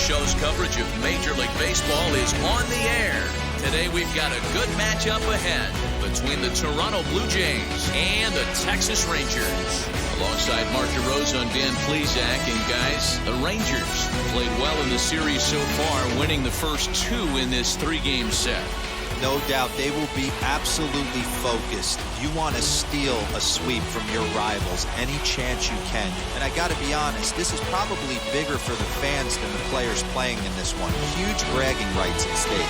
Show's coverage of Major League Baseball is on the air. Today we've got a good matchup ahead between the Toronto Blue Jays and the Texas Rangers. Alongside Mark DeRosa and Dan Plesac, and guys, the Rangers played well in the series so far, winning the first two in this three-game set. No doubt they will be absolutely focused. You want to steal a sweep from your rivals any chance you can. And I got to be honest, this is probably bigger for the fans than the players playing in this one. Huge bragging rights at stake.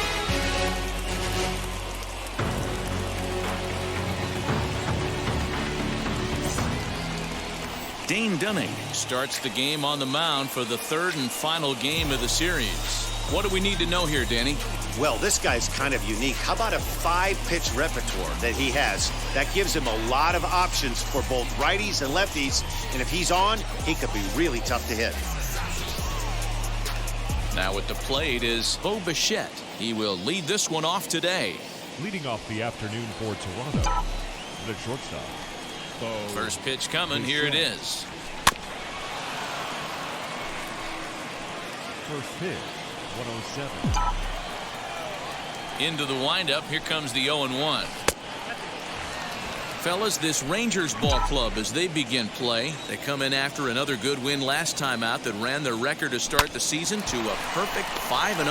Dane Dunning starts the game on the mound for the third and final game of the series. What do we need to know here, Danny? Well, this guy's kind of unique. How about a 5-pitch repertoire that he has? That gives him a lot of options for both righties and lefties. And if he's on, he could be really tough to hit. Now at the plate is Bo Bichette. He will lead this one off today. Leading off the afternoon for Toronto, the shortstop. First pitch coming. Here it is. First pitch, 107. Into the windup. Here comes the 0-1. Fellas, this Rangers ball club, as they begin play, they come in after another good win last time out that ran their record to start the season to a perfect 5-0.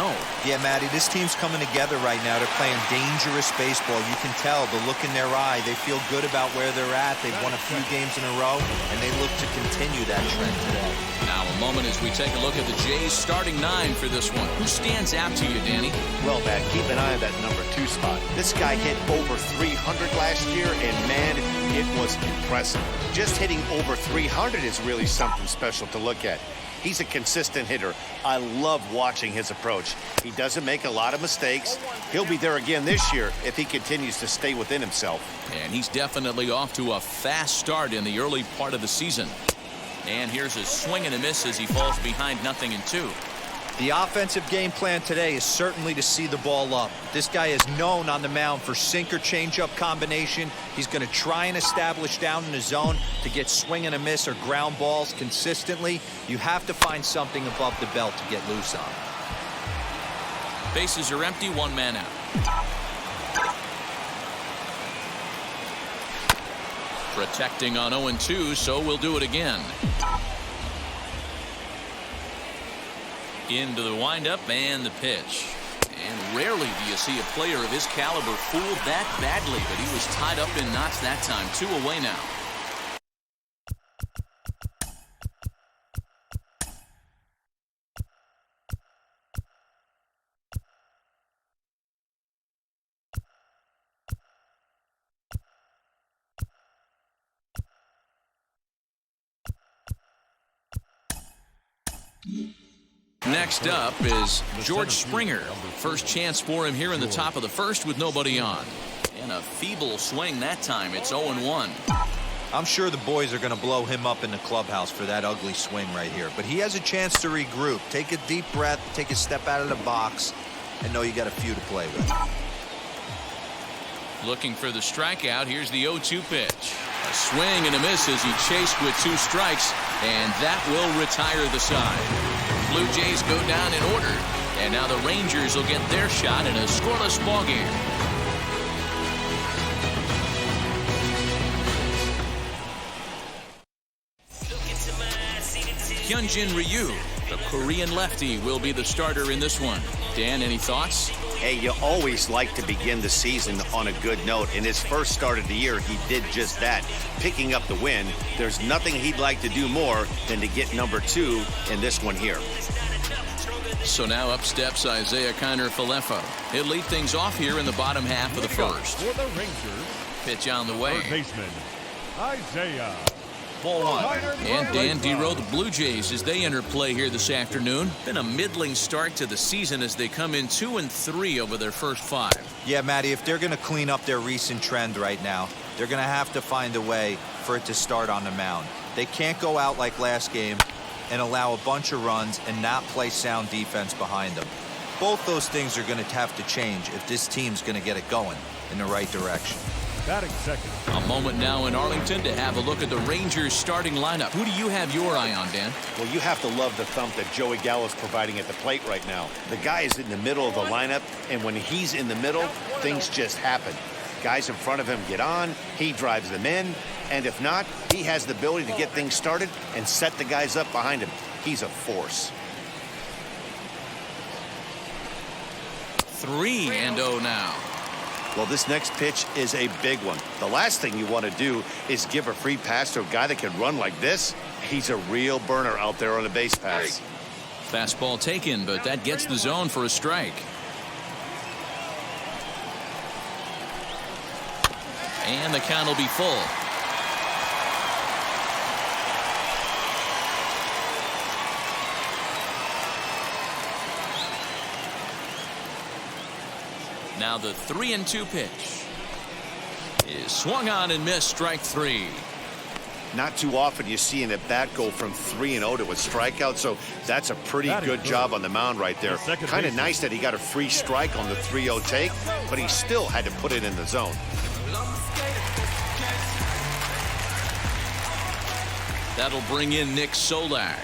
Yeah, Matty, this team's coming together right now. They're playing dangerous baseball. You can tell the look in their eye. They feel good about where they're at. They've won a few games in a row, and they look to continue that trend today. Now a moment as we take a look at the Jays starting 9 for this one. Who stands out to you, Danny? Well, Matt, keep an eye on that number 2 spot. This guy hit over 300 last year, and man, it was impressive. Just hitting over 300 is really something special to look at. He's a consistent hitter. I love watching his approach. He doesn't make a lot of mistakes. He'll be there again this year if he continues to stay within himself. And he's definitely off to a fast start in the early part of the season. And here's a swing and a miss as he falls behind 0-2. The offensive game plan today is certainly to see the ball up. This guy is known on the mound for sinker changeup combination. He's going to try and establish down in the zone to get swing and a miss or ground balls consistently. You have to find something above the belt to get loose on. Bases are empty, 1 man out. Protecting on 0-2, so we'll do it again. Into the windup and the pitch. And rarely do you see a player of his caliber fooled that badly, but he was tied up in knots that time. 2 away now. Next up is George Springer. First chance for him here in the top of the first with nobody on. And a feeble swing that time. It's 0-1. I'm sure the boys are going to blow him up in the clubhouse for that ugly swing right here. But he has a chance to regroup. Take a deep breath, take a step out of the box, and know you got a few to play with. Looking for the strikeout. Here's the 0-2 pitch. A swing and a miss as he chased with 2 strikes, and that will retire the side. Blue Jays go down in order, and now the Rangers will get their shot in a scoreless ball game. Hyunjin Ryu, the Korean lefty, will be the starter in this one. Dan, any thoughts? Hey, you always like to begin the season on a good note. In his first start of the year, he did just that, picking up the win. There's nothing he'd like to do more than to get number 2 in this one here. So now up steps Isaiah Kiner-Falefa. He'll lead things off here in the bottom half of the first. For the Rangers, pitch on the way. third baseman, Isaiah. Ball 1. And Dan Dero, the Blue Jays, as they enter play here this afternoon. Been a middling start to the season as they come in 2-3 over their first 5. Yeah, Matty, if they're going to clean up their recent trend right now, they're going to have to find a way for it to start on the mound. They can't go out like last game and allow a bunch of runs and not play sound defense behind them. Both those things are going to have to change if this team's going to get it going in the right direction. Batting second. A moment now in Arlington to have a look at the Rangers starting lineup. Who do you have your eye on, Dan? Well, you have to love the thump that Joey Gallo's providing at the plate right now. The guy is in the middle of the lineup, and when he's in the middle, things just happen. Guys in front of him get on, he drives them in, and if not, he has the ability to get things started and set the guys up behind him. He's a force. 3-0 now. Well, this next pitch is a big one. The last thing you want to do is give a free pass to a guy that can run like this. He's a real burner out there on a base pass. Fastball taken, but that gets the zone for a strike. And the count will be full. Now the 3-2 pitch is swung on and missed, strike 3. Not too often you see an at-bat go from 3-0 to a strikeout, so that's a pretty good job on the mound right there. Kind of nice that he got a free strike on the 3-0 take, but he still had to put it in the zone. That'll bring in Nick Solak.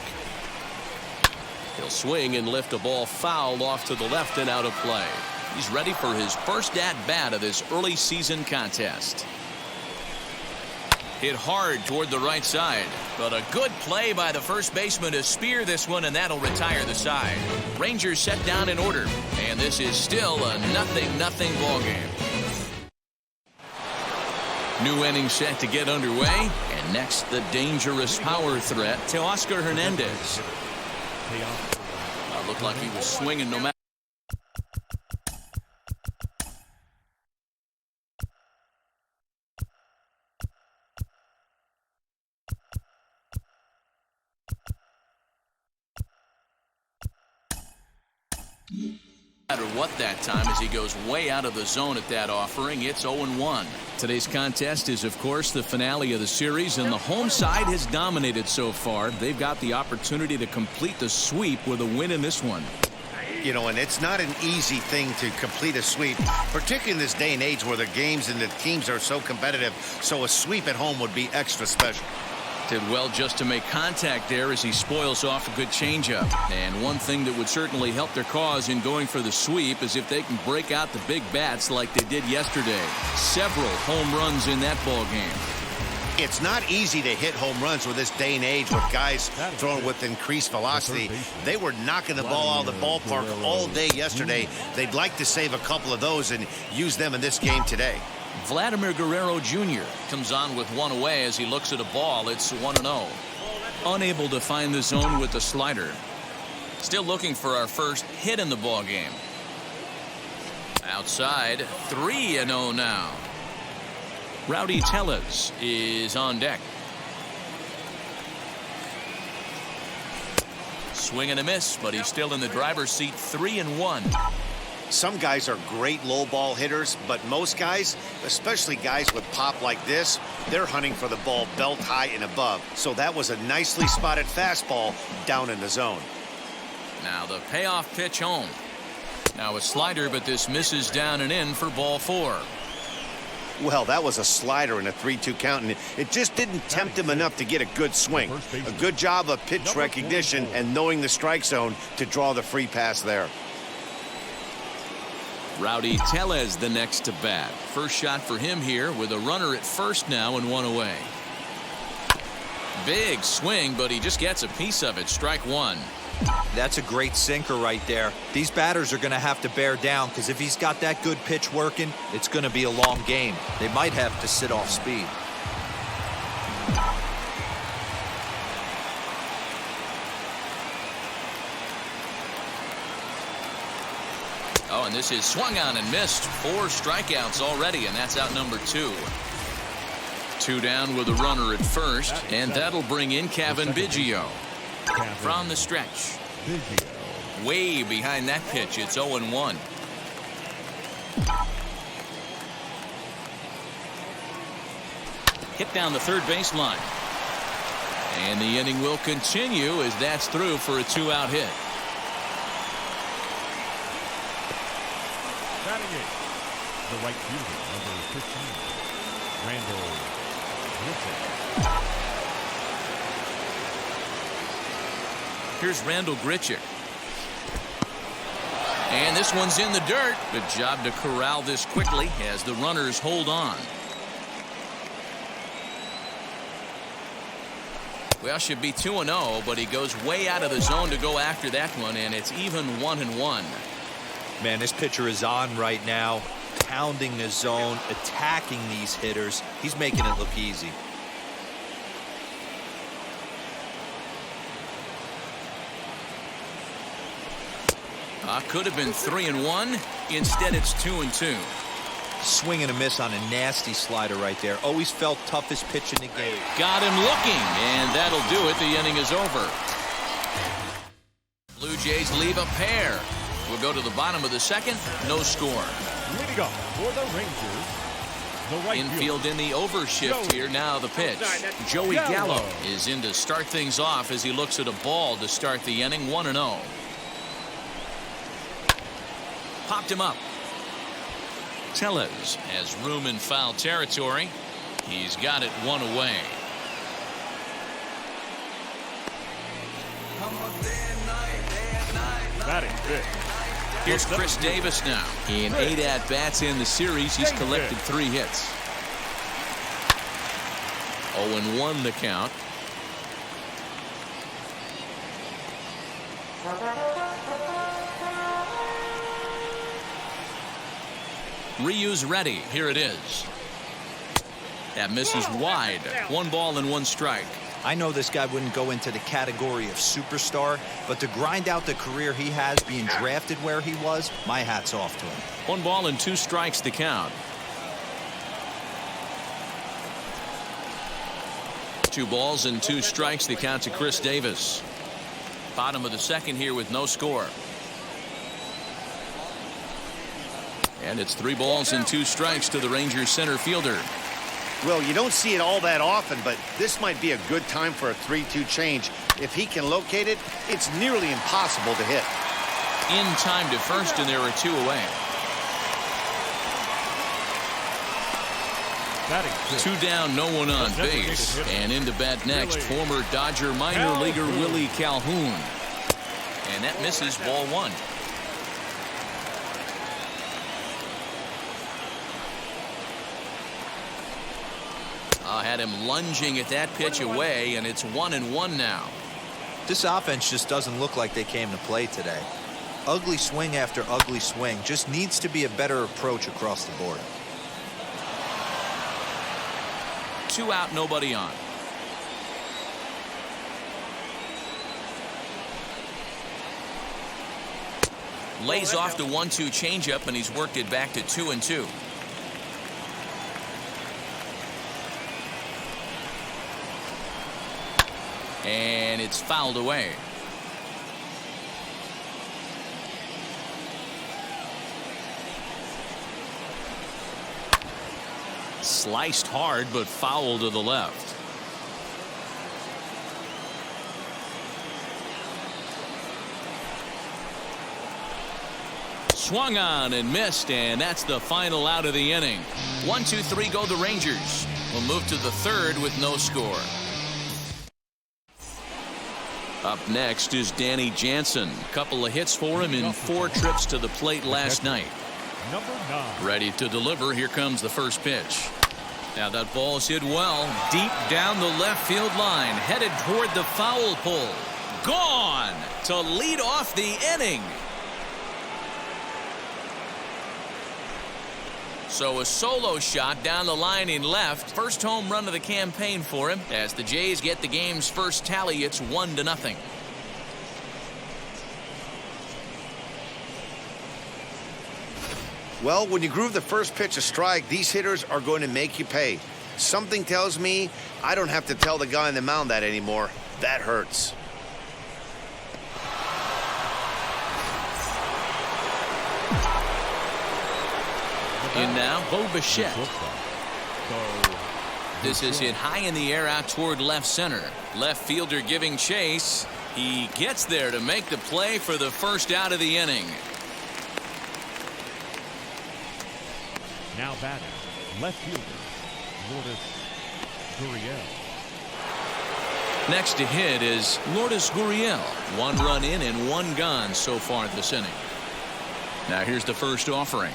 He'll swing and lift a ball foul off to the left and out of play. He's ready for his first at-bat of this early season contest. Hit hard toward the right side, but a good play by the first baseman to spear this one, and that'll retire the side. Rangers set down in order, and this is still a 0-0 ball game. New inning set to get underway, and next the dangerous power threat to Oscar Hernandez. Looked like he was swinging no matter. No matter what that time, as he goes way out of the zone at that offering. It's 0-1. Today's contest is, of course, the finale of the series, and the home side has dominated so far. They've got the opportunity to complete the sweep with a win in this one. You know, and it's not an easy thing to complete a sweep, particularly in this day and age where the games and the teams are so competitive, so a sweep at home would be extra special. Did well just to make contact there as he spoils off a good changeup. And one thing that would certainly help their cause in going for the sweep is if they can break out the big bats like they did yesterday. Several home runs in that ball game. It's not easy to hit home runs with this day and age with guys throwing with increased velocity. They were knocking the ball out of the ballpark all day yesterday. They'd like to save a couple of those and use them in this game today. Vladimir Guerrero Jr. comes on with one away as he looks at a ball. It's 1-0. Unable to find the zone with the slider. Still looking for our first hit in the ball game. Outside, 3-0 now. Rowdy Tellez is on deck. Swing and a miss, but he's still in the driver's seat. 3-1. Some guys are great low ball hitters, but most guys, especially guys with pop like this, they're hunting for the ball belt high and above. So that was a nicely spotted fastball down in the zone. Now the payoff pitch home. Now a slider, but this misses down and in for ball 4. Well, that was a slider in a 3-2 count, and it just didn't tempt him enough to get a good swing. A good job of pitch recognition and knowing the strike zone to draw the free pass there. Rowdy Tellez the next to bat. First shot for him here with a runner at first now and one away. Big swing, but he just gets a piece of it. Strike 1. That's a great sinker right there. These batters are going to have to bear down because if he's got that good pitch working, it's going to be a long game. They might have to sit off speed. Oh, and this is swung on and missed. 4 strikeouts already, and that's out number 2. 2 down with a runner at first, and that'll bring in Kevin Biggio. From the stretch. Way behind that pitch. It's 0-1. Hit down the third baseline. And the inning will continue as that's through for a 2-out hit. Batting 8, the right fielder, number 15. Randall Grichuk. Here's Randall Grichuk. And this one's in the dirt. Good job to corral this quickly as the runners hold on. Well, should be 2-0, but he goes way out of the zone to go after that one, and it's even 1-1. Man, this pitcher is on right now, pounding the zone, attacking these hitters. He's making it look easy. Could have been 3-1. Instead, it's 2-2. Swing and a miss on a nasty slider right there. Always felt toughest pitch in the game. Got him looking, and that'll do it. The inning is over. Blue Jays leave a pair. We'll go to the bottom of the second. No score. Leading up for the Rangers, the right Infield in the overshift here. Now the pitch. Joey Gallo is in to start things off as he looks at a ball to start the inning. 1-0. Popped him up. Tellez has room in foul territory. He's got it one away. batting fifth. Here's Chris Davis now. In 8 at-bats in the series, he's collected 3 hits. 0-1 the count. Ryu's ready. Here it is. That misses wide. 1 ball and 1 strike. I know this guy wouldn't go into the category of superstar, but to grind out the career he has being drafted where he was, my hat's off to him. 1 ball and 2 strikes to count. 2 balls and 2 strikes to count to Chris Davis. Bottom of the second here with no score. And it's 3 balls and 2 strikes to the Rangers center fielder. Well, you don't see it all that often, but this might be a good time for a 3-2 change. If he can locate it, it's nearly impossible to hit. In time to first, and there are 2 away. 2 down, no one on base. And into bat next, former Dodger minor leaguer Willie Calhoun. And that misses, ball 1. Had him lunging at that pitch away, and it's 1-1 now. This offense just doesn't look like they came to play today. Ugly swing after ugly swing. Just needs to be a better approach across the board. 2 out, nobody on. Lays off the 1-2 changeup, and he's worked it back to 2-2. And it's fouled away. Sliced hard, but foul to the left. Swung on and missed, and that's the final out of the inning. 1-2-3 go the Rangers. We'll move to the 3rd with no score. Up next is Danny Jansen. Couple of hits for him in 4 trips to the plate last night. Number 9. Ready to deliver. Here comes the first pitch. Now that ball's hit well, deep down the left field line, headed toward the foul pole. Gone to lead off the inning. So a solo shot down the line in left. First home run of the campaign for him. As the Jays get the game's first tally, it's 1-0. Well, when you groove the first pitch a strike, these hitters are going to make you pay. Something tells me I don't have to tell the guy on the mound that anymore. That hurts. In now, Bo Bichette. This is hit high in the air out toward left center. Left fielder giving chase. He gets there to make the play for the first out of the inning. Now batting, left fielder, Lourdes Gurriel. Next to hit is Lourdes Gurriel. 1 run in and 1 gone so far this inning. Now here's the first offering.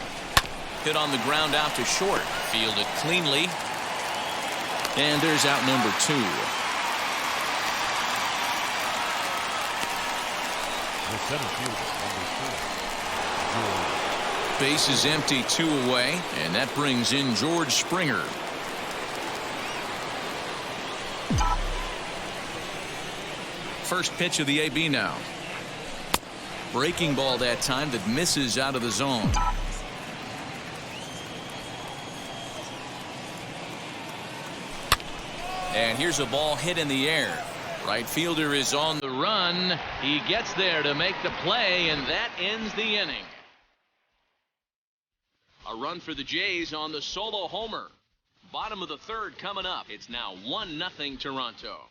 Hit on the ground out to short. Fielded cleanly. And there's out number 2. The center fielder, number 4. Base is empty, 2 away, and that brings in George Springer. First pitch of the AB now. Breaking ball that time that misses out of the zone. And here's a ball hit in the air. Right fielder is on the run. He gets there to make the play, and that ends the inning. A run for the Jays on the solo homer. Bottom of the 3rd coming up. It's now 1-0 Toronto.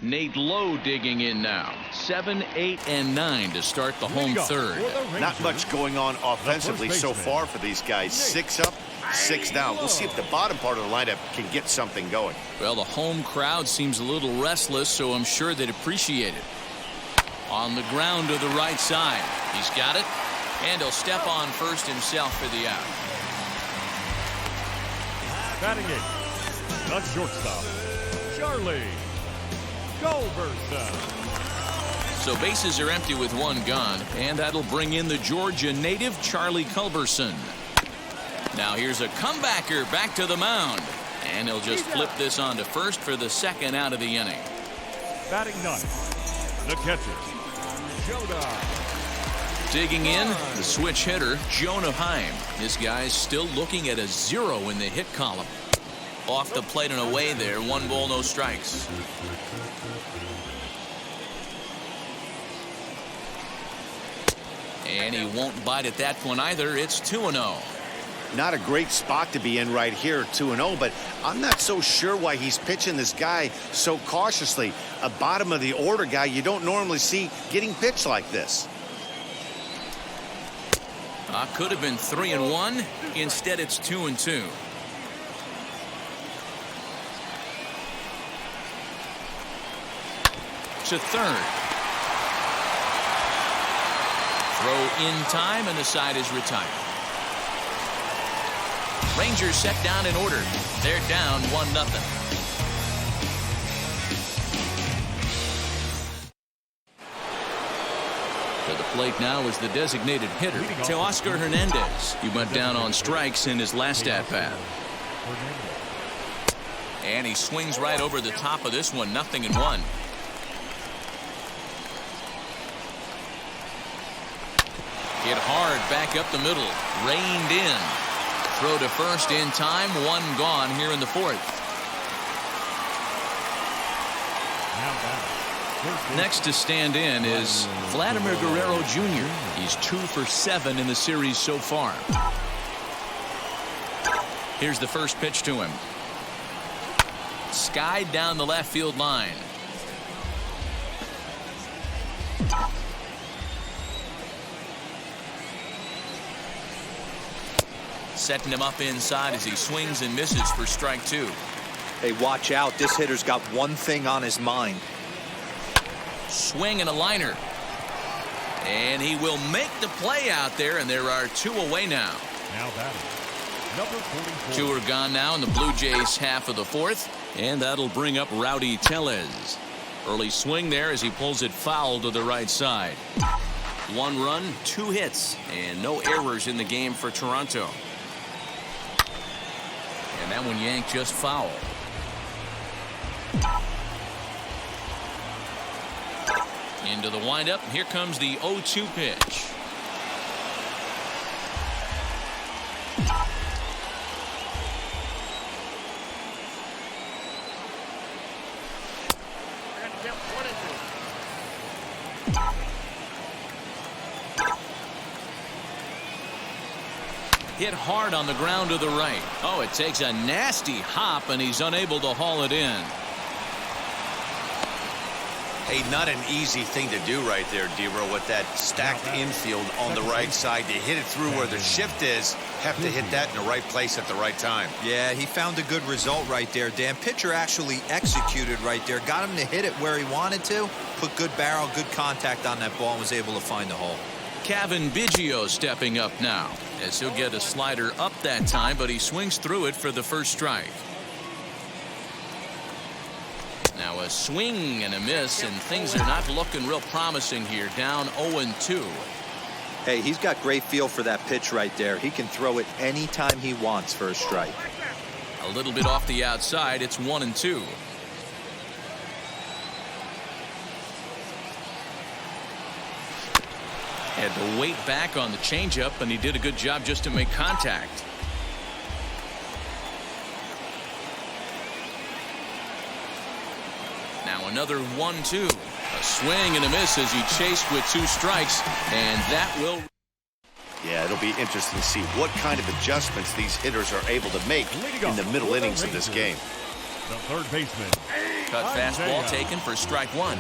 Nate Lowe digging in now. 7, 8, and 9 to start the home 3rd. Not much going on offensively so far for these guys. 6 up, 6 down. We'll see if the bottom part of the lineup can get something going. Well, the home crowd seems a little restless, so I'm sure they'd appreciate it. On the ground to the right side. He's got it, and he'll step on first himself for the out. Batting 8th, the shortstop, Charlie Culberson. So bases are empty with 1 gone, and that'll bring in the Georgia native Charlie Culberson. Now here's a comebacker back to the mound, and he'll just flip this on to first for the 2nd out of the inning. Batting 9th, the catcher, Jonah. Digging in, the switch hitter, Jonah Heim. This guy's still looking at a 0 in the hit column. Off the plate and away there. 1 ball, no strikes. And he won't bite at that one either. It's 2-0. Not a great spot to be in right here, 2-0, but I'm not so sure why he's pitching this guy so cautiously. A bottom of the order guy you don't normally see getting pitched like this. Could have been 3-1. Instead, it's 2-2. To third. Throw in time, and the side is retired. Rangers set down in order. They're down 1-0. To the plate now is the designated hitter, Teoscar Hernandez. He went down on strikes in his last at-bat. And he swings right over the top of this one, 0-1. Hit hard back up the middle. Reined in. Throw to first in time. 1 gone here in the 4th. Next to stand in is Vladimir Guerrero Jr. He's 2 for 7 in the series so far. Here's the first pitch to him. Skied down the left field line. Setting him up inside as he swings and misses for strike 2. Hey, watch out. This hitter's got one thing on his mind. Swing and a liner. And he will make the play out there, and there are 2 away now. Now batting, number 44. 2 are gone now in the Blue Jays half of the 4th, and that'll bring up Rowdy Tellez. Early swing there as he pulls it foul to the right side. 1 run, 2 hits, and no errors in the game for Toronto. And that one yanked just foul. Into the windup. Here comes the 0-2 pitch. Hit hard on the ground to the right. Oh, it takes a nasty hop, and he's unable to haul it in. Hey, not an easy thing to do right there, Dero, with that stacked infield on the right side. To hit it through where the shift is, have to hit that in the right place at the right time. Yeah, he found a good result right there, Dan. Pitcher actually executed right there. Got him to hit it where he wanted to. Put good barrel, good contact on that ball and was able to find the hole. Kevin Biggio stepping up now, as he'll get a slider up that time, but he swings through it for the first strike. Now a swing and a miss, and things are not looking real promising here. Down 0-2. Hey, he's got great feel for that pitch right there. He can throw it anytime he wants for a strike. A little bit off the outside. It's 1-2. Had to wait back on the changeup, and he did a good job just to make contact. Now another 1-2. A swing and a miss as he chased with 2 strikes, and that will. Yeah, it'll be interesting to see what kind of adjustments these hitters are able to make in the middle innings of this game. The third baseman. Cut fastball taken for strike 1.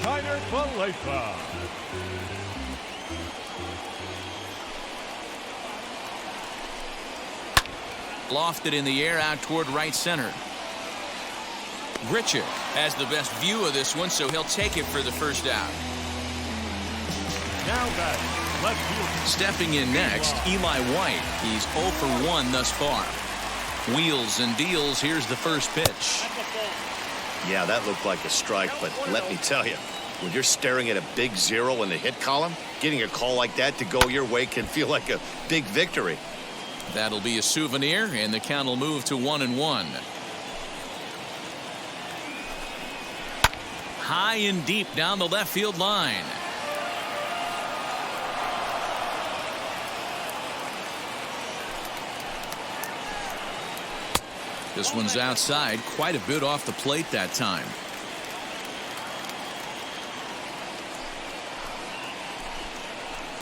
Lofted in the air out toward right center. Grichuk has the best view of this one, so he'll take it for the first out. Now back, left field. Stepping in next, Eli White. He's 0 for 1 thus far. Wheels and deals. Here's the first pitch. Yeah, that looked like a strike, but let me tell you, when you're staring at a big 0 in the hit column, getting a call like that to go your way can feel like a big victory. That'll be a souvenir, and the count will move to 1-1. High and deep down the left field line. This one's outside, quite a bit off the plate that time.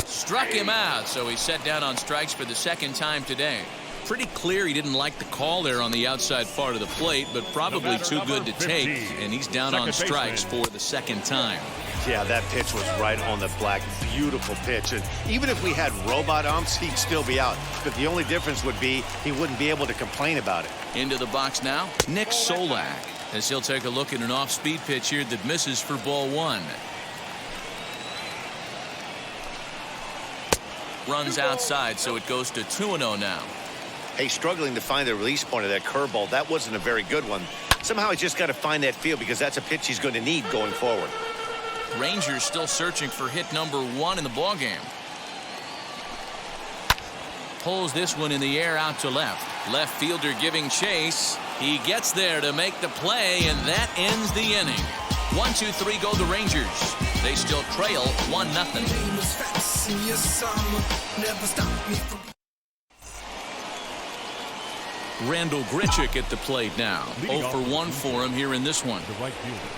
Struck him out, so he's set down on strikes for the second time today. Pretty clear he didn't like the call there on the outside part of the plate, but probably too good to take, and he's down on strikes for the second time. Yeah, that pitch was right on the black. Beautiful pitch. And even if we had robot umps, he'd still be out. But the only difference would be he wouldn't be able to complain about it. Into the box now, Nick Solak, as he'll take a look at an off-speed pitch here that misses for ball 1. Runs outside, so it goes to 2-0 now. Hey, struggling to find the release point of that curveball. That wasn't a very good one. Somehow he's just got to find that feel because that's a pitch he's going to need going forward. Rangers still searching for hit number 1 in the ballgame. Pulls this one in the air out to left. Left fielder giving chase. He gets there to make the play, and that ends the inning. 1-2-3 go the Rangers. They still trail 1-0. Randall Grichuk at the plate now. 0 for 1 for him here in this one. The right fielder.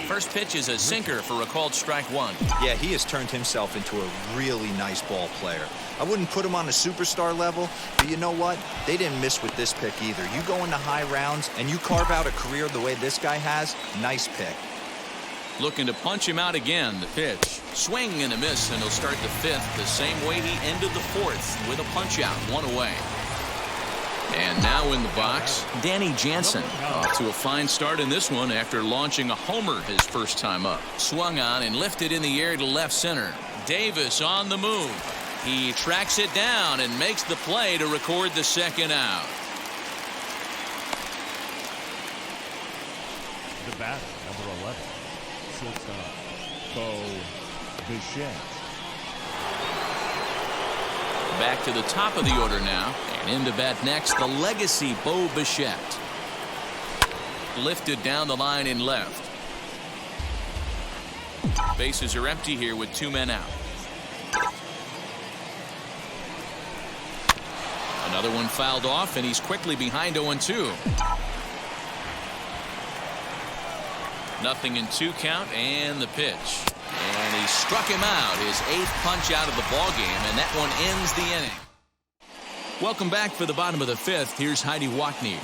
First pitch is a sinker for a called strike 1. Yeah, he has turned himself into a really nice ball player. I wouldn't put him on a superstar level, but you know what? They didn't miss with this pick either. You go into high rounds and you carve out a career the way this guy has, nice pick. Looking to punch him out again. The pitch. Swing and a miss, and he'll start the 5th the same way he ended the 4th with a punch out, 1 away. And now in the box, Danny Jansen. Off to a fine start in this one after launching a homer his first time up. Swung on and lifted in the air to left center. Davis on the move. He tracks it down and makes the play to record the second out. The batter, number 11. Shortstop, Bo Bichette. Back to the top of the order now. And into bat next, the legacy Bo Bichette. Lifted down the line in left. Bases are empty here with 2 men out. Another one fouled off, and he's quickly behind 0-2. Nothing in 2 count, and the pitch. And he struck him out, his 8th punch out of the ballgame, and that one ends the inning. Welcome back for the bottom of the 5th. Here's Heidi Watney.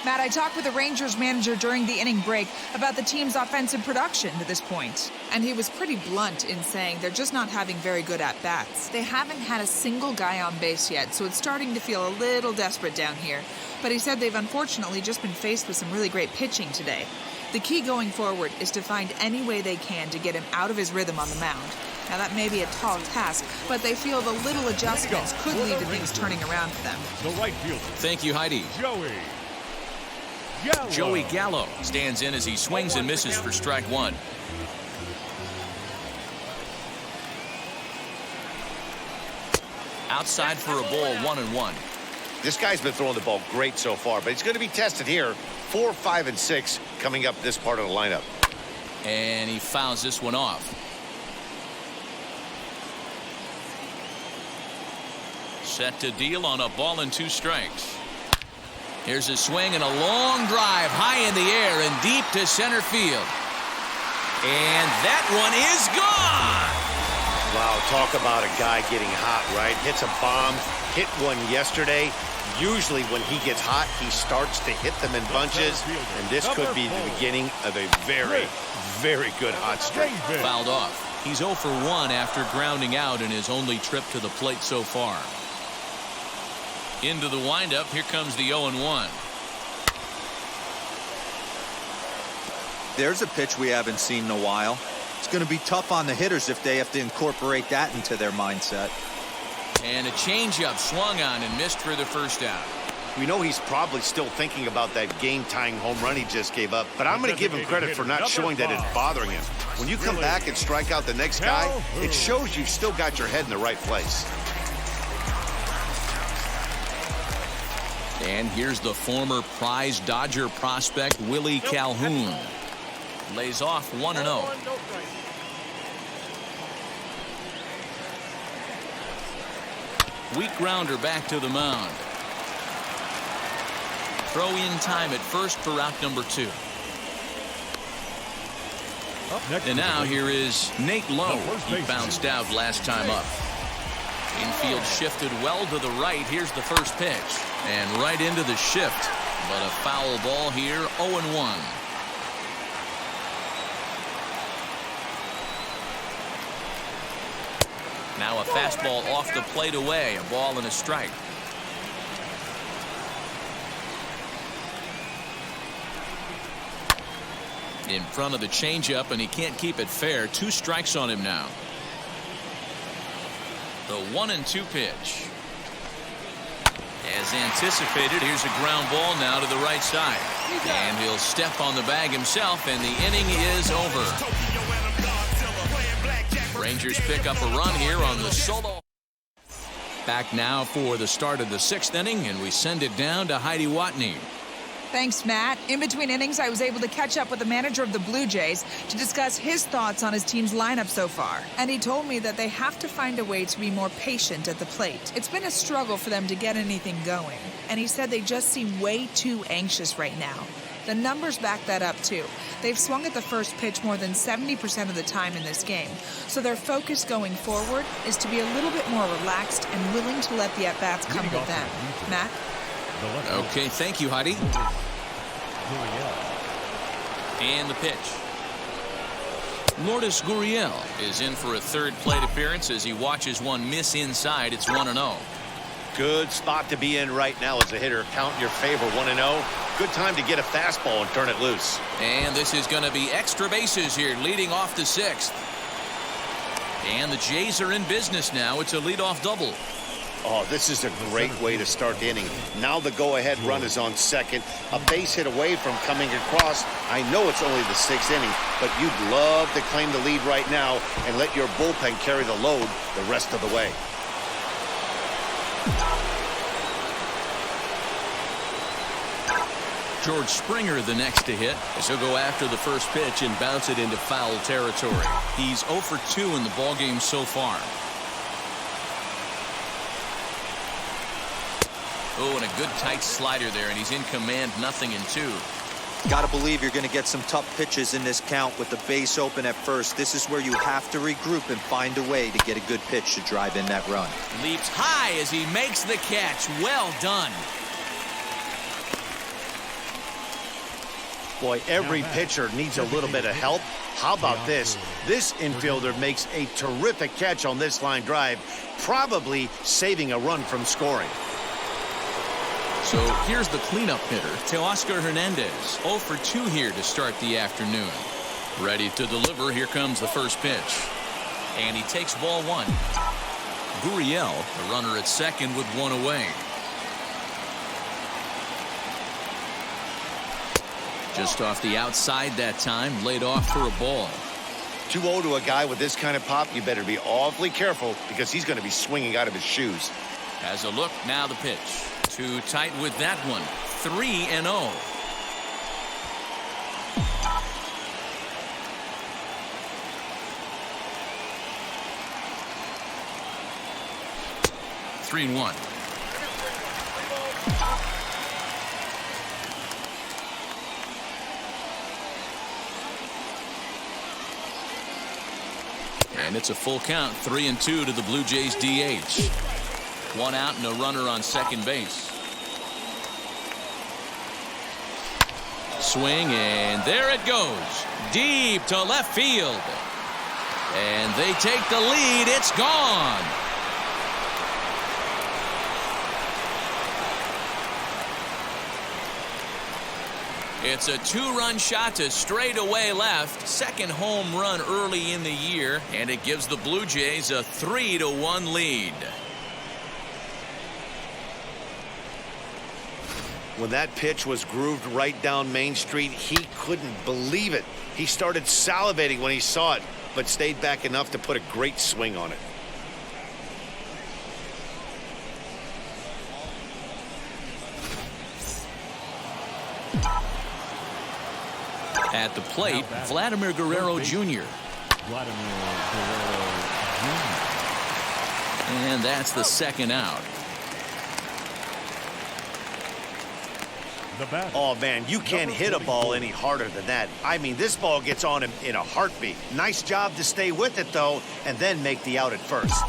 Matt, I talked with the Rangers manager during the inning break about the team's offensive production to this point. And he was pretty blunt in saying they're just not having very good at-bats. They haven't had a single guy on base yet, so it's starting to feel a little desperate down here. But he said they've unfortunately just been faced with some really great pitching today. The key going forward is to find any way they can to get him out of his rhythm on the mound. Now, that may be a tall task, but they feel the little adjustments could lead to things turning around for them. The right fielder. Thank you, Heidi. Joey Gallo stands in as he swings and misses for strike one. Outside for a ball, 1-1. This guy's been throwing the ball great so far, but he's going to be tested here. 4, 5, and 6 coming up this part of the lineup. And he fouls this one off. Set to deal on a ball and 2 strikes. Here's a swing and a long drive high in the air and deep to center field. And that one is gone. Wow, talk about a guy getting hot, right? Hits a bomb, hit one yesterday. Usually when he gets hot, he starts to hit them in bunches, and this could be the beginning of a very, very good hot streak. Fouled off. He's 0 for 1 after grounding out in his only trip to the plate so far. Into the windup, here comes the 0-1. There's a pitch we haven't seen in a while. It's going to be tough on the hitters if they have to incorporate that into their mindset. And a changeup swung on and missed for the first out. We know he's probably still thinking about that game-tying home run he just gave up, but I'm going to give him credit for not showing that it's bothering him. When you come back and strike out the next guy, it shows you've still got your head in the right place. And here's the former prize Dodger prospect, Willie Calhoun. Lays off 1-0. Weak grounder back to the mound. Throw in time at first for out number 2. And now here is Nate Lowe. He bounced out last time up. Infield shifted well to the right. Here's the first pitch. And right into the shift. But a foul ball here, 0-1. Now a fastball off the plate away. A ball and a strike. In front of the changeup, and he can't keep it fair. 2 strikes on him now. The 1-2 pitch. As anticipated, here's a ground ball now to the right side. And he'll step on the bag himself, and the inning is over. Rangers pick up a run here on the solo. Back now for the start of the 6th inning, and we send it down to Heidi Watney. Thanks, Matt. In between innings, I was able to catch up with the manager of the Blue Jays to discuss his thoughts on his team's lineup so far. And he told me that they have to find a way to be more patient at the plate. It's been a struggle for them to get anything going. And he said they just seem way too anxious right now. The numbers back that up, too. They've swung at the first pitch more than 70% of the time in this game. So their focus going forward is to be a little bit more relaxed and willing to let the at-bats come to them. Matt? Okay, thank you, Heidi. And the pitch. Lourdes Gurriel is in for a 3rd plate appearance as he watches one miss inside. It's 1-0. Good spot to be in right now as a hitter. Count in your favor, 1-0. Good time to get a fastball and turn it loose. And this is going to be extra bases here, leading off the 6th. And the Jays are in business now. It's a leadoff double. Oh, this is a great way to start the inning. Now the go-ahead run is on second. A base hit away from coming across. I know it's only the 6th inning, but you'd love to claim the lead right now and let your bullpen carry the load the rest of the way. George Springer the next to hit, as he'll go after the first pitch and bounce it into foul territory. He's 0 for 2 in the ballgame so far. Oh, and a good tight slider there, and he's in command, 0-2. Got to believe you're going to get some tough pitches in this count with the base open at first. This is where you have to regroup and find a way to get a good pitch to drive in that run. Leaps high as he makes the catch. Well done. Boy, every pitcher needs a little bit of help. How about this? This infielder makes a terrific catch on this line drive, probably saving a run from scoring. So here's the cleanup hitter, Teoscar Hernandez. 0 for 2 here to start the afternoon. Ready to deliver. Here comes the first pitch. And he takes ball one. Gurriel, the runner at second with one away. Just off the outside that time, laid off for a ball. 2-0 to a guy with this kind of pop, you better be awfully careful because he's going to be swinging out of his shoes. Has a look, now the pitch. Too tight with that one. 3-0. Three and 1. And it's a full count. 3-2 to the Blue Jays DH. One out and a runner on second base. Swing, and there it goes. Deep to left field. And they take the lead. It's gone. It's a 2-run shot to straightaway left. Second home run early in the year, and it gives the Blue Jays a 3-1 lead. When that pitch was grooved right down Main Street, he couldn't believe it. He started salivating when he saw it, but stayed back enough to put a great swing on it. At the plate, Vladimir Guerrero Jr. And that's the second out. Oh, man, you can't hit a ball any harder than that. I mean, this ball gets on him in a heartbeat. Nice job to stay with it, though, and then make the out at first.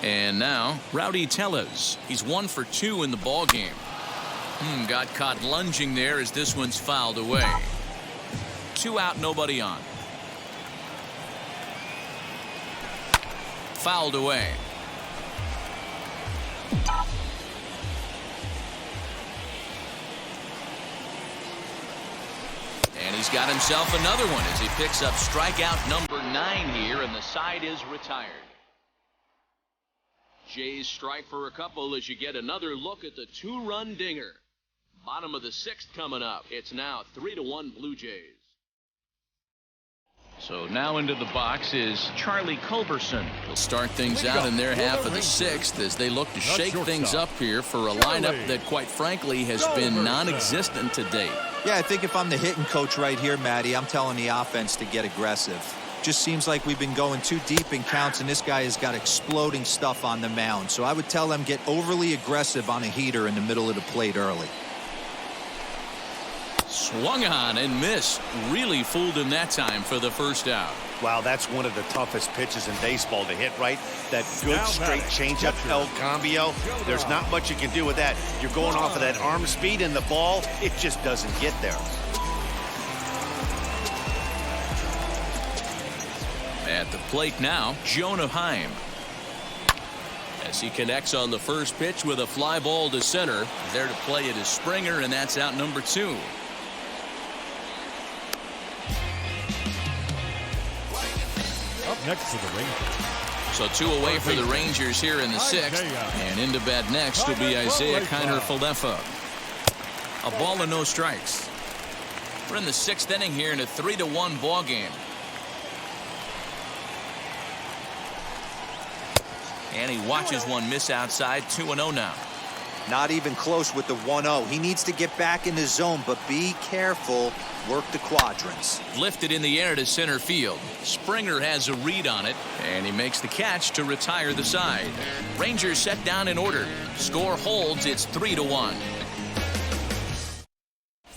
And now, Rowdy Tellez. He's 1 for 2 in the ballgame. Got caught lunging there as this one's fouled away. 2 out, nobody on. Fouled away. And he's got himself another one as he picks up strikeout number 9 here, and the side is retired. Jays strike for a couple as you get another look at the 2-run dinger. Bottom of the 6th coming up. It's now 3-1 Blue Jays. So now into the box is Charlie Culberson. He'll start things out in their half of the 6th as they look to shake things up here for a lineup that, quite frankly, has been non-existent to date. Yeah, I think if I'm the hitting coach right here, Matty, I'm telling the offense to get aggressive. Just seems like we've been going too deep in counts, and this guy has got exploding stuff on the mound. So I would tell them get overly aggressive on a heater in the middle of the plate early. Swung on and missed. Really fooled him that time for the first out. Wow, that's one of the toughest pitches in baseball to hit, right? That good straight changeup, El Cambio. There's not much you can do with that. You're going off of that arm speed, and the ball, it just doesn't get there. At the plate now, Jonah Heim. As he connects on the first pitch with a fly ball to center. There to play it is Springer, and that's out number 2. Up next to the Rangers. So 2 away for the Rangers here in the 6th. And into bat next will be Isaiah Kiner-Falefa. A ball and no strikes. We're in the 6th inning here in a 3-1 ball game. And he watches one miss outside. 2-0 now. Not even close with the 1-0. He needs to get back in the zone, but be careful. Work the quadrants. Lifted in the air to center field. Springer has a read on it, and he makes the catch to retire the side. Rangers set down in order. Score holds. It's 3-1.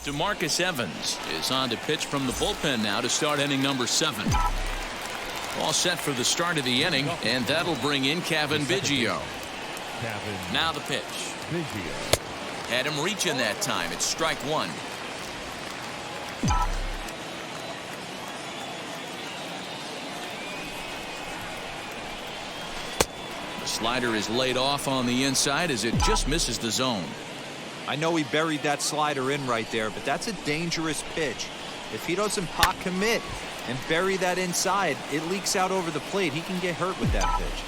DeMarcus Evans is on to pitch from the bullpen now to start inning number 7. All set for the start of the inning, and that'll bring in Kevin Biggio. Now the pitch. Had him reaching that time. It's strike 1. The slider is laid off on the inside as it just misses the zone. I know he buried that slider in right there, but that's a dangerous pitch. If he doesn't pot commit and bury that inside, it leaks out over the plate. He can get hurt with that pitch.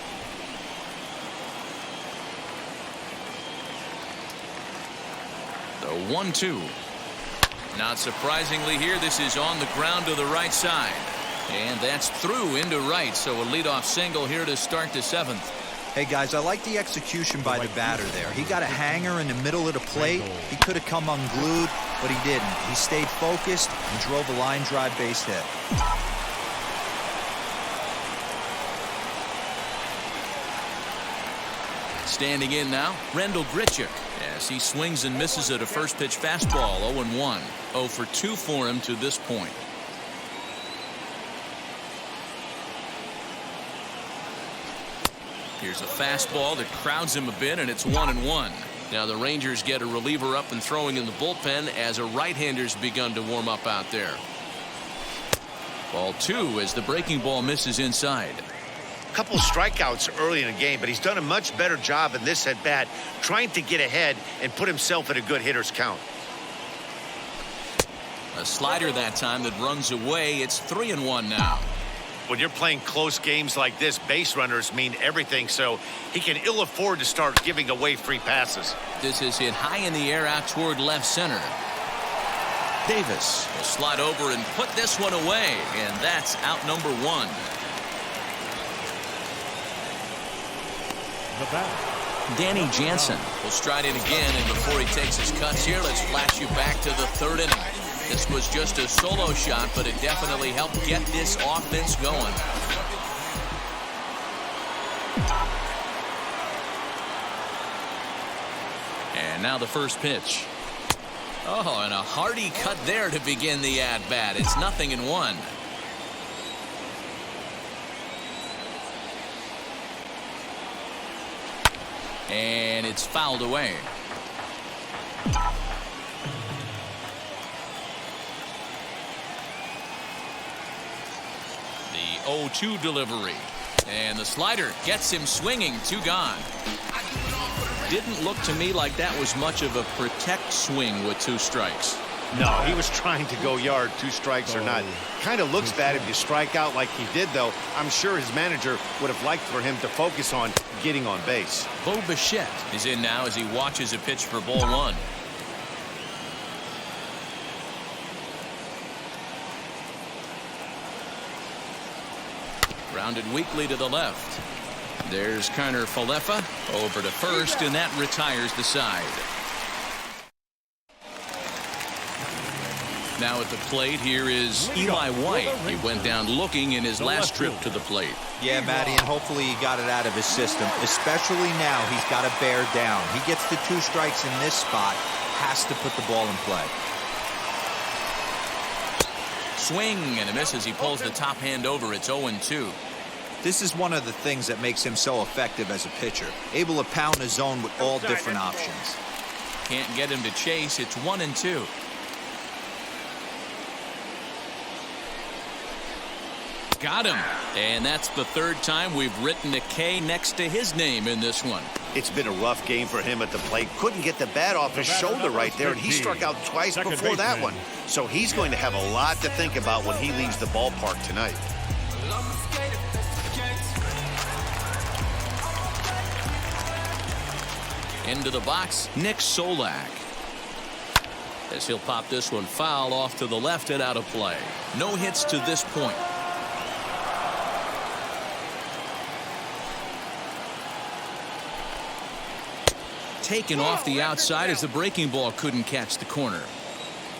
The 1-2. Not surprisingly here, this is on the ground to the right side. And that's through into right, so a leadoff single here to start the 7th. Hey, guys, I like the execution by the batter there. He got a hanger in the middle of the plate. He could have come unglued, but he didn't. He stayed focused and drove a line drive base hit. Standing in now, Rendell Grichuk, as he swings and misses at a first pitch fastball. 0-1. 0 for 2 for him to this point. Here's a fastball that crowds him a bit, and it's 1-1. Now the Rangers get a reliever up and throwing in the bullpen as a right-hander's begun to warm up out there. Ball 2 as the breaking ball misses inside. A couple of strikeouts early in the game, but he's done a much better job in this at-bat trying to get ahead and put himself at a good hitter's count. A slider that time that runs away. It's 3-1 now. When you're playing close games like this, base runners mean everything, so he can ill afford to start giving away free passes. This is hit high in the air out toward left center. Davis will slide over and put this one away, and that's out number 1. The batter, Danny Jansen will stride in again, and before he takes his cuts here, let's flash you back to the 3rd inning. This was just a solo shot, but it definitely helped get this offense going. And now the first pitch. Oh, and a hearty cut there to begin the at-bat. It's 0-1. And it's fouled away. The 0-2 delivery. And the slider gets him swinging. 2 gone. Didn't look to me like that was much of a protect swing with 2 strikes. No, he was trying to go yard, 2 strikes or not. Kind of looks bad if you strike out like he did, though. I'm sure his manager would have liked for him to focus on getting on base. Bo Bichette is in now as he watches a pitch for ball 1. Grounded weakly to the left. There's Kiner Falefa over to first, and that retires the side. Now at the plate, here is Eli White. He went down looking in his last trip to the plate. Yeah, Matty, and hopefully he got it out of his system. Especially now, he's got to bear down. He gets the 2 strikes in this spot, has to put the ball in play. Swing and a miss as he pulls the top hand over. It's 0-2. This is one of the things that makes him so effective as a pitcher. Able to pound the zone with all different options. Can't get him to chase. It's 1-2. Got him. And that's the 3rd time we've written a K next to his name in this one. It's been a rough game for him at the plate. Couldn't get the bat off his shoulder right there, and he struck out twice before that one. So he's going to have a lot to think about when he leaves the ballpark tonight. Into the box, Nick Solak. As he'll pop this one foul off to the left and out of play. No hits to this point. Taken off the outside as the breaking ball couldn't catch the corner.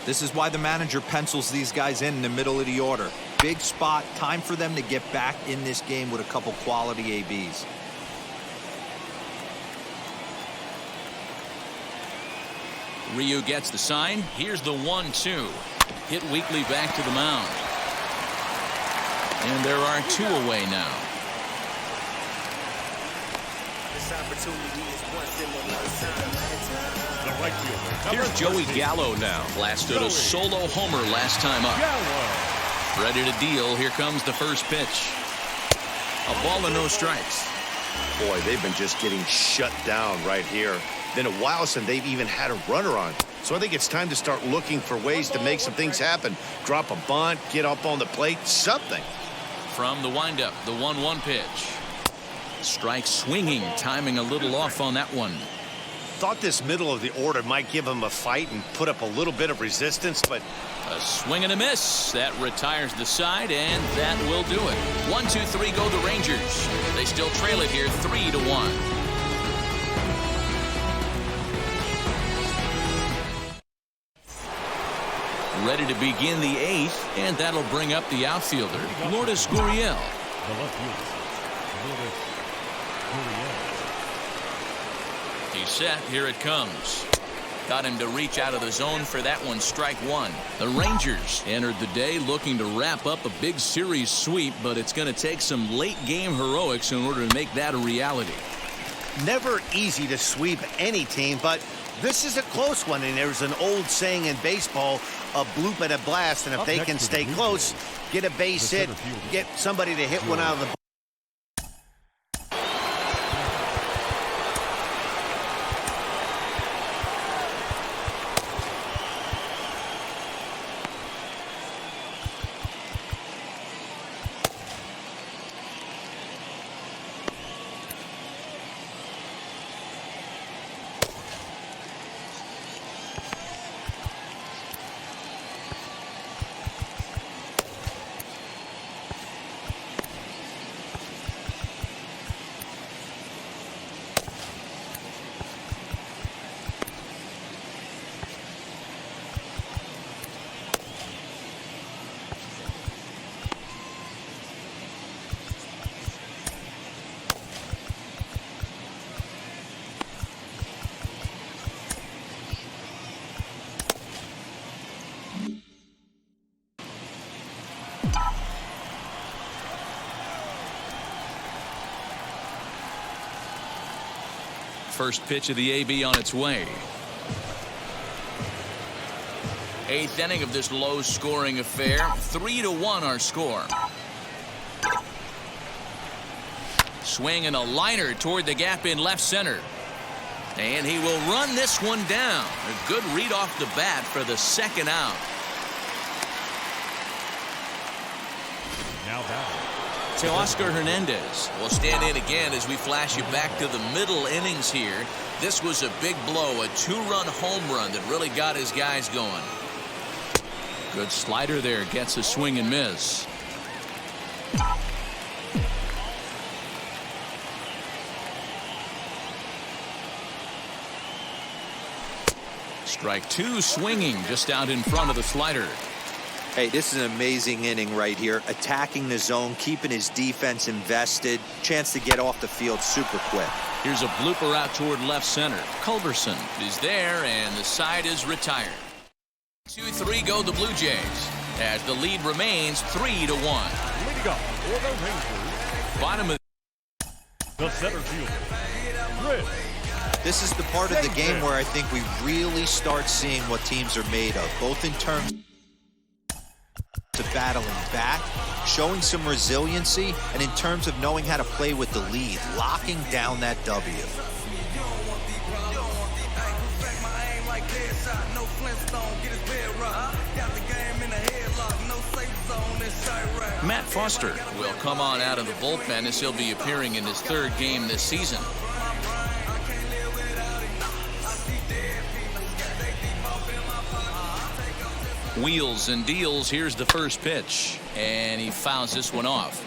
This is why the manager pencils these guys in the middle of the order. Big spot, time for them to get back in this game with a couple quality ABs. Ryu gets the sign. Here's the 1-2. Hit weakly back to the mound. And there are 2 away now. The right fielder. Here's Joey Gallo now. Blasted a solo homer last time up. Gallo. Ready to deal. Here comes the first pitch. A ball and no strikes. Boy, they've been just getting shut down right here. Been a while since they've even had a runner on. So I think it's time to start looking for ways to make some things happen. Drop a bunt, get up on the plate, something. From the windup, the 1-1 pitch. Strike swinging, timing a little off on that one. Thought this middle of the order might give him a fight and put up a little bit of resistance, but A swing and a miss. That retires the side, and that will do it. 1-2-3 go the Rangers. They still trail it here 3-1. Ready to begin the 8th, and that'll bring up the outfielder, Lourdes Gurriel. The left fielder. Lourdes Gurriel. He's set. Here it comes. Got him to reach out of the zone for that one. Strike one. The Rangers entered the day looking to wrap up a big series sweep, but it's going to take some late game heroics in order to make that a reality. never easy to sweep any team, but this is a close one, and there's an old saying in baseball, a bloop and a blast, and if they can stay close, get a base hit, get somebody to hit one out of the First pitch of the AB on its way. 8th inning of this low-scoring affair. 3-1 our score. Swing and a liner toward the gap in left center. And he will run this one down. A good read off the bat for the second out. Now batting. To Oscar Hernandez. We'll stand in again as we flash you back to the middle innings here. This was a big blow, a 2-run home run that really got his guys going. Good slider there, gets a swing and miss. Strike two, swinging just out in front of the slider. Hey, this is an amazing inning right here. Attacking the zone, keeping his defense invested. Chance to get off the field super quick. Here's a blooper out toward left center. Culberson is there, and the side is retired. 2-3 go the Blue Jays as the lead remains 3-1. Leading up for the Rangers. Bottom of The center fielder. Chris. This is the part of the game where I think we really start seeing what teams are made of, both in terms of battling back, showing some resiliency, and in terms of knowing how to play with the lead, locking down that W. Matt Foster will come on out of the bullpen as he'll be appearing in his 3rd game this season. Wheels and deals. Here's the first pitch, and he fouls this one off.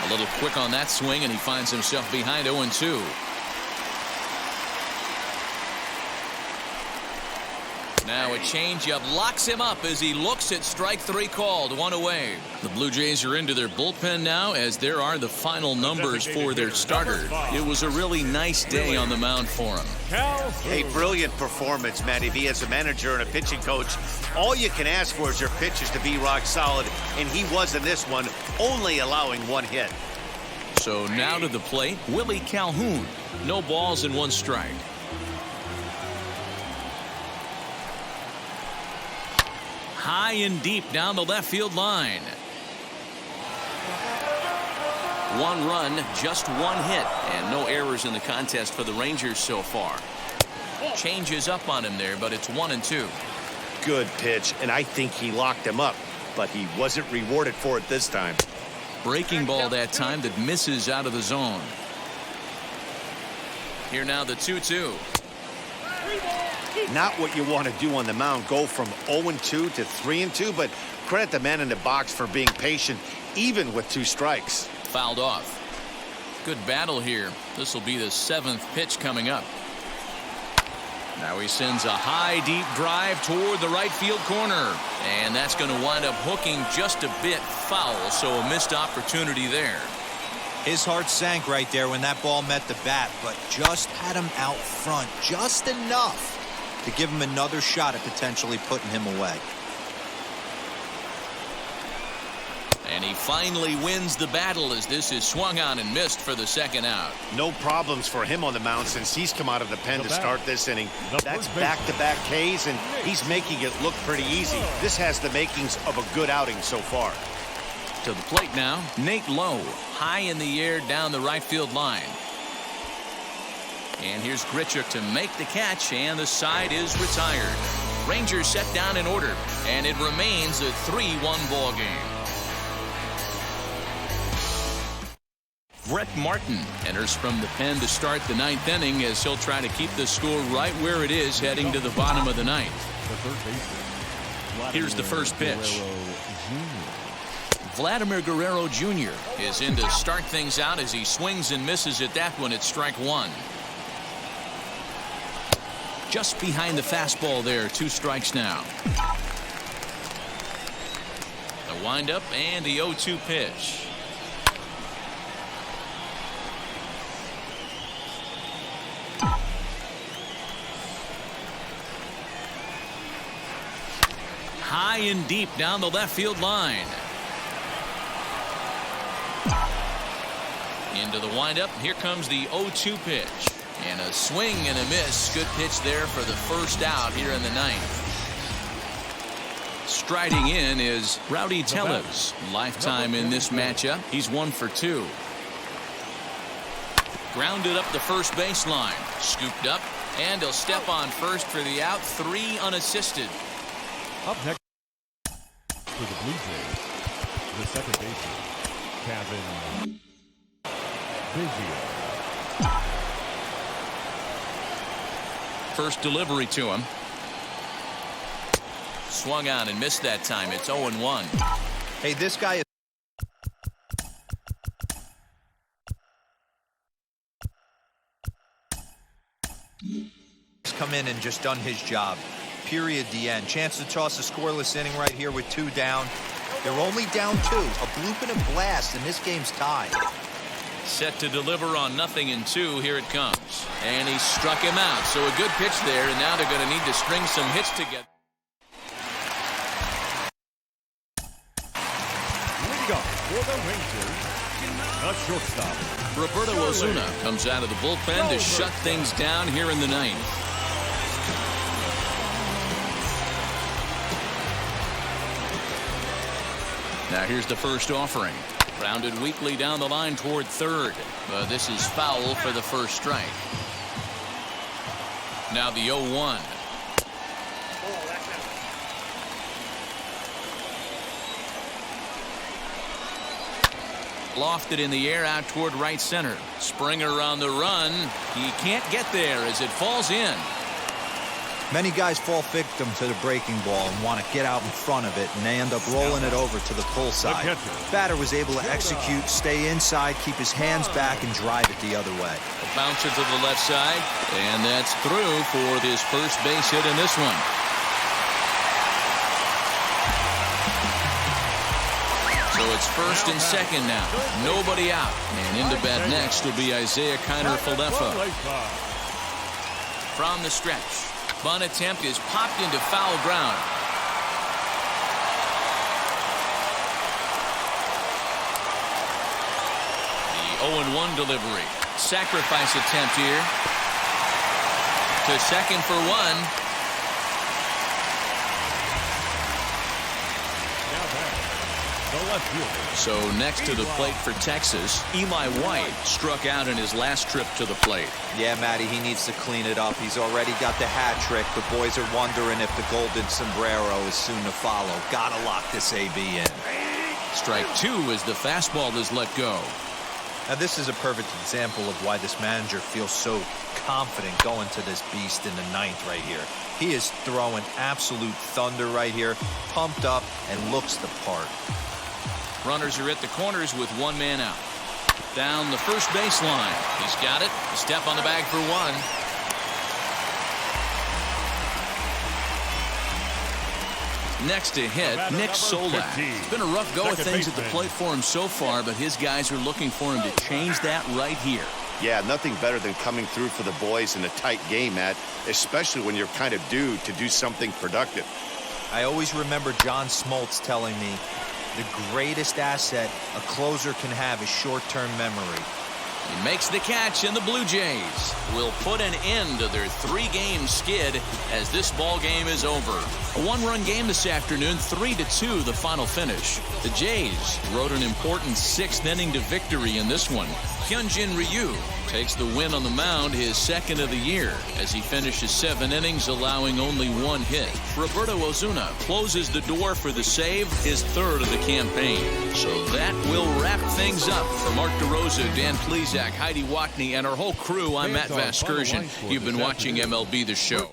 A little quick on that swing, and he finds himself behind 0-2. Now a changeup locks him up as he looks at strike three called. One away. The Blue Jays are into their bullpen now, as there are the final numbers for their starter. It was a really nice day on the mound for him. A brilliant performance, Matty V. As a manager and a pitching coach, all you can ask for is your pitches to be rock solid, and he was in this one, only allowing one hit. So now to the plate, Willie Calhoun. No balls and one strike. High and deep down the left field line. One run, just one hit, and no errors in the contest for the Rangers so far. Changes up on him there, but it's 1-2. Good pitch, and I think he locked him up, but he wasn't rewarded for it this time. Breaking ball that time that misses out of the zone. Here now the 2-2. Not what you want to do on the mound, go from 0-2 to 3-2, but credit the man in the box for being patient, even with 2 strikes. Fouled off. Good battle here. This will be the 7th pitch coming up. Now he sends a high, deep drive toward the right field corner. And that's going to wind up hooking just a bit foul, so a missed opportunity there. His heart sank right there when that ball met the bat, but just had him out front just enough to give him another shot at potentially putting him away. And he finally wins the battle as this is swung on and missed for the 2nd out. No problems for him on the mound since he's come out of the pen to start this inning. That's back-to-back Ks, and he's making it look pretty easy. This has the makings of a good outing so far. To the plate now, Nate Lowe, high in the air down the right field line. And here's Grichuk to make the catch, and the side is retired. Rangers set down in order, and it remains a 3-1 ball game. Brett Martin enters from the pen to start the 9th inning as he'll try to keep the score right where it is heading to the bottom of the 9th. Here's the first pitch. Vladimir Guerrero Jr. is in to start things out as he swings and misses at that one at strike 1. Just behind the fastball there, 2 strikes now. The windup and the 0-2 pitch. High and deep down the left field line. Into the windup. Here comes the 0-2 pitch. And a swing and a miss. Good pitch there for the first out here in the 9th. Striding in is Rowdy Tellez. Lifetime in this matchup. He's 1 for 2. Grounded up the first baseline. Scooped up. And he'll step on first for the out. 3 unassisted. Up next for the Blue Jays, the second baseman, Kevin Biggio. First delivery to him. Swung on and missed that time. It's 0-1. Hey, this guy is come in and just done his job. Period. The end. Chance to toss a scoreless inning right here with 2 down. They're only down 2. A bloop and a blast, and this game's tied. Set to deliver on 0-2. Here it comes. And he struck him out. So a good pitch there, and now they're going to need to string some hits together. Leading up for the Rangers, a shortstop, Roberto Osuna comes out of the bullpen to shut things down here in the 9th. Now here's the first offering. Grounded weakly down the line toward 3rd. But this is foul for the first strike. Now the 0-1. Lofted in the air out toward right center. Springer on the run. He can't get there as it falls in. Many guys fall victim to the breaking ball and want to get out in front of it, and they end up rolling it over to the pull side. Batter was able to execute, stay inside, keep his hands back, and drive it the other way. A bouncer to the left side, and that's through for his first base hit in this one. it's first and second now. Nobody out. And into bat next will be Isaiah Kiner-Falefa. From the stretch. Bunt attempt is popped into foul ground. The 0-1 delivery. Sacrifice attempt here. To second for one. So next to the plate for Texas, Eli White struck out in his last trip to the plate. Yeah, Matty, he needs to clean it up. He's already got the hat trick. The boys are wondering if the golden sombrero is soon to follow. Gotta lock this AB in. Strike two as the fastball is let go. Now, this is a perfect example of why this manager feels so confident going to this beast in the ninth right here. He is throwing absolute thunder right here, pumped up, and looks the part. Runners are at the corners with one man out. Down the first baseline. He's got it. A step on the bag for one. Next to hit, Nick Solak. It's been a rough go of things at the plate for him so far, but his guys are looking for him to change that right here. Yeah, nothing better than coming through for the boys in a tight game, Matt, especially when you're kind of due to do something productive. I always remember John Smoltz telling me the greatest asset a closer can have is short-term memory. He makes the catch, and the Blue Jays will put an end to their three-game skid as this ball game is over. A one-run game this afternoon, 3-2 the final finish. The Jays rode an important sixth inning to victory in this one. Hyunjin Ryu takes the win on the mound, his second of the year, as he finishes 7 innings, allowing only 1 hit. Roberto Ozuna closes the door for the save, his third of the campaign. So that will wrap things up. For Mark DeRosa, Dan Plesac, Heidi Watney, and our whole crew, I'm Matt Vasgersian. You've been watching MLB The Show.